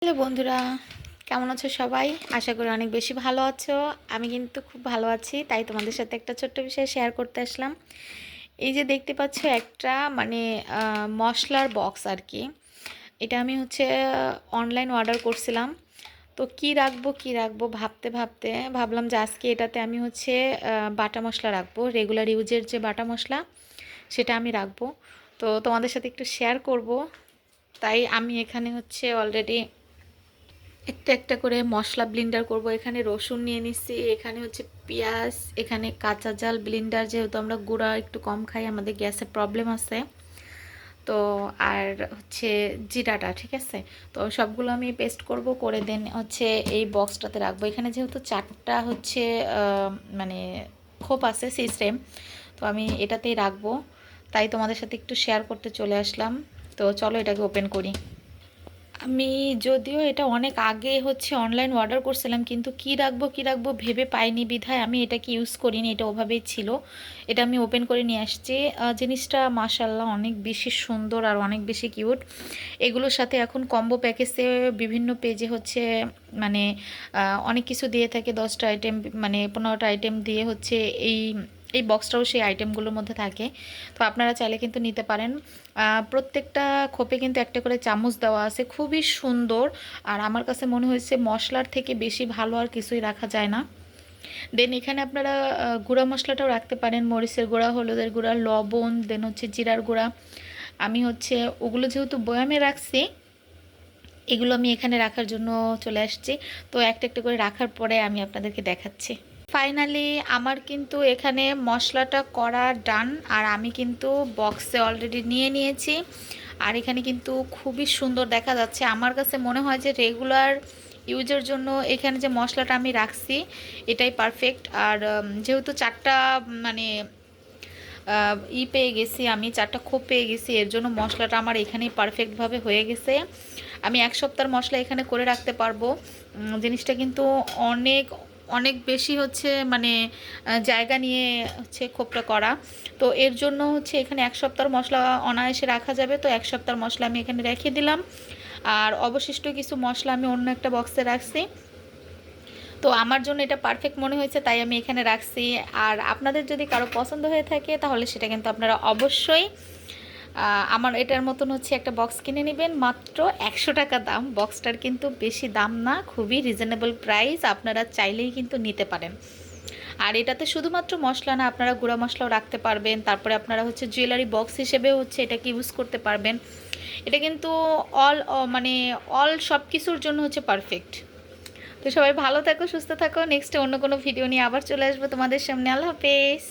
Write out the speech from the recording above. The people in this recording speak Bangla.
হ্যালো বন্ধুরা, কেমন আছো সবাই? আশা করি অনেক বেশি ভালো আছো। আমি কিন্তু খুব ভালো আছি, তাই তোমাদের সাথে একটা ছোট্ট বিষয় শেয়ার করতে আসলাম। এই যে দেখতে পাচ্ছ একটা মশলার বক্স আর কি। এটা আমি অনলাইন অর্ডার করছিলাম। তো কি রাখবো ভাবতে ভাবতে ভাবলাম যে আজকে এটাতে আমি বাটা মশলা রাখবো, রেগুলার ইউজের যে বাটা মশলা সেটা আমি রাখবো। তো তোমাদের সাথে একটু শেয়ার করব। তাই আমি এখানে অলরেডি একটা একটা করে মশলা ব্লেন্ডার করব। এখানে রসুন নিয়ে নিচ্ছি, এখানে পেঁয়াজ, এখানে কাঁচা জাল ব্লেন্ডার, যেহেতু আমরা গুঁড়া একটু কম খাই, আমাদের গ্যাসের প্রবলেম আছে। তো আর জিরাটা, ঠিক আছে। তো সবগুলো আমি পেস্ট করব, করে দেন এই বক্সটাতে রাখবো। এখানে যেহেতু চারটা মানে খোপ আছে সিস্টেম, তো আমি এটাতেই রাখবো। তাই তোমাদের সাথে একটু শেয়ার করতে চলে আসলাম। তো চলো এটাকে ওপেন করি। আমি যদিও এটা অনেক আগে অনলাইন অর্ডার করছিলাম, কিন্তু কি রাখবো ভেবে পাইনি, বিধায় আমি এটাকে ইউজ করিনি, এটা ওভাবেই ছিল। এটা আমি ওপেন করে নিয়ে আসছি। জিনিসটা মাশাআল্লাহ অনেক বেশি সুন্দর আর অনেক বেশি কিউট। এগুলোর সাথে এখন কম্বো প্যাকেজে বিভিন্ন পেজে মানে অনেক কিছু দিয়ে থাকে, 10টা আইটেম মানে 15টা আইটেম দিয়ে এই এই বক্সটাও সেই আইটেমগুলোর মধ্যে থাকে। তো আপনারা চাইলে কিন্তু নিতে পারেন। প্রত্যেকটা খোপে কিন্তু একটা করে চামচ দেওয়া আছে, খুবই সুন্দর। আর আমার কাছে মনে হয়েছে মশলার থেকে বেশি ভালো আর কিছুই রাখা যায় না। দেন এখানে আপনারা গুঁড়া মশলাটাও রাখতে পারেন, মরিচের গুঁড়া, হলুদের গুঁড়া, লবণ, দেন জিরার গুঁড়া। আমি ওগুলো যেহেতু বয়ামে রাখছি, এগুলো আমি এখানে রাখার জন্য চলে আসছি। তো একটা একটা করে রাখার পরে আমি আপনাদেরকে দেখাচ্ছি। ফাইনালি আমার কিন্তু এখানে মশলাটা করা ডান, আর আমি কিন্তু বক্সে অলরেডি নিয়ে নিয়েছি। আর এখানে কিন্তু খুবই সুন্দর দেখা যাচ্ছে। আমার কাছে মনে হয় যে রেগুলার ইউজের জন্য এখানে যে মশলাটা আমি রাখছি এটাই পারফেক্ট। আর যেহেতু চারটা মানে পেয়ে গেছি, আমি চারটা খোপ পেয়ে গেছি, এর জন্য মশলাটা আমার এখানেই পারফেক্টভাবে হয়ে গেছে। আমি এক সপ্তাহের মশলা এখানে করে রাখতে পারবো। জিনিসটা কিন্তু অনেক অনেক বেশি মানে জায়গা নিয়ে খোপটা করা। তো এর জন্য এখানে এক সপ্তাহের মশলা অনায়াসে রাখা যাবে। তো এক সপ্তাহের মশলা আমি এখানে রেখে দিলাম, আর অবশিষ্ট কিছু মশলা আমি অন্য একটা বক্সে রাখছি। তো আমার জন্য এটা পারফেক্ট মনে হয়েছে, তাই আমি এখানে রাখছি। আর আপনাদের যদি কারো পছন্দ হয়ে থাকে তাহলে সেটা কিন্তু আপনারা অবশ্যই আমার এটার মতন একটা বক্স কিনে নেবেন। মাত্র 100 টাকা দাম। বক্সটার কিন্তু বেশি দাম না, খুবই রিজনেবল প্রাইস। আপনারা চাইলেই কিন্তু নিতে পারেন। আর এটাতে শুধুমাত্র মশলা না, আপনারা গুঁড়া মশলাও রাখতে পারবেন। তারপরে আপনারা জুয়েলারি বক্স হিসেবেও এটাকে ইউজ করতে পারবেন। এটা কিন্তু অল মানে অল সব কিছুর জন্য পারফেক্ট। তো সবাই ভালো থাকো, সুস্থ থাকো। নেক্সটে অন্য কোনো ভিডিও নিয়ে আবার চলে আসবো তোমাদের সামনে। আল্লাহ হাফেজ।